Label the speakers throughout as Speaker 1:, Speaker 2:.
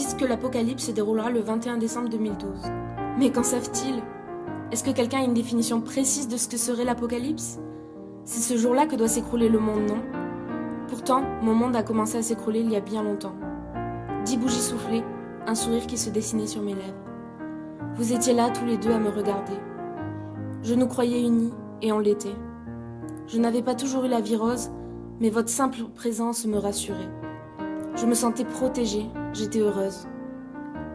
Speaker 1: disent que l'apocalypse se déroulera le 21 décembre 2012. Mais qu'en savent-ils? Est-ce que quelqu'un a une définition précise de ce que serait l'apocalypse? C'est ce jour-là que doit s'écrouler le monde, non? Pourtant, mon monde a commencé à s'écrouler il y a bien longtemps. 10 bougies soufflées, un sourire qui se dessinait sur mes lèvres. Vous étiez là tous les deux à me regarder. Je nous croyais unis, et on l'était. Je n'avais pas toujours eu la vie rose, mais votre simple présence me rassurait. Je me sentais protégée, j'étais heureuse.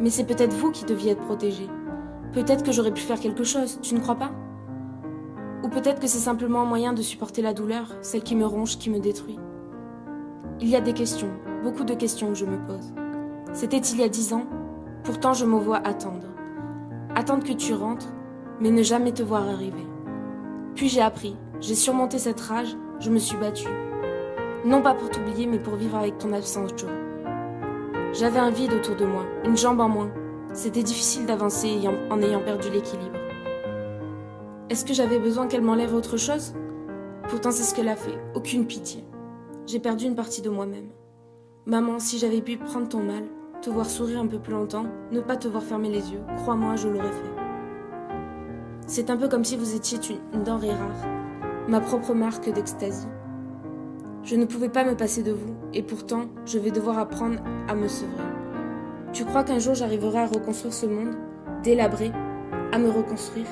Speaker 1: Mais c'est peut-être vous qui deviez être protégée. Peut-être que j'aurais pu faire quelque chose, tu ne crois pas? Ou peut-être que c'est simplement un moyen de supporter la douleur, celle qui me ronge, qui me détruit. Il y a des questions, beaucoup de questions que je me pose. C'était il y a 10 ans, pourtant je me vois attendre. Attendre que tu rentres, mais ne jamais te voir arriver. Puis j'ai appris, j'ai surmonté cette rage, je me suis battue. Non pas pour t'oublier, mais pour vivre avec ton absence, Joe. J'avais un vide autour de moi, une jambe en moins. C'était difficile d'avancer en ayant perdu l'équilibre. Est-ce que j'avais besoin qu'elle m'enlève autre chose? Pourtant c'est ce qu'elle a fait, aucune pitié. J'ai perdu une partie de moi-même. Maman, si j'avais pu prendre ton mal, te voir sourire un peu plus longtemps, ne pas te voir fermer les yeux, crois-moi, je l'aurais fait. C'est un peu comme si vous étiez une denrée rare, ma propre marque d'extasie. Je ne pouvais pas me passer de vous, et pourtant, je vais devoir apprendre à me sevrer. Tu crois qu'un jour j'arriverai à reconstruire ce monde, délabré, à me reconstruire?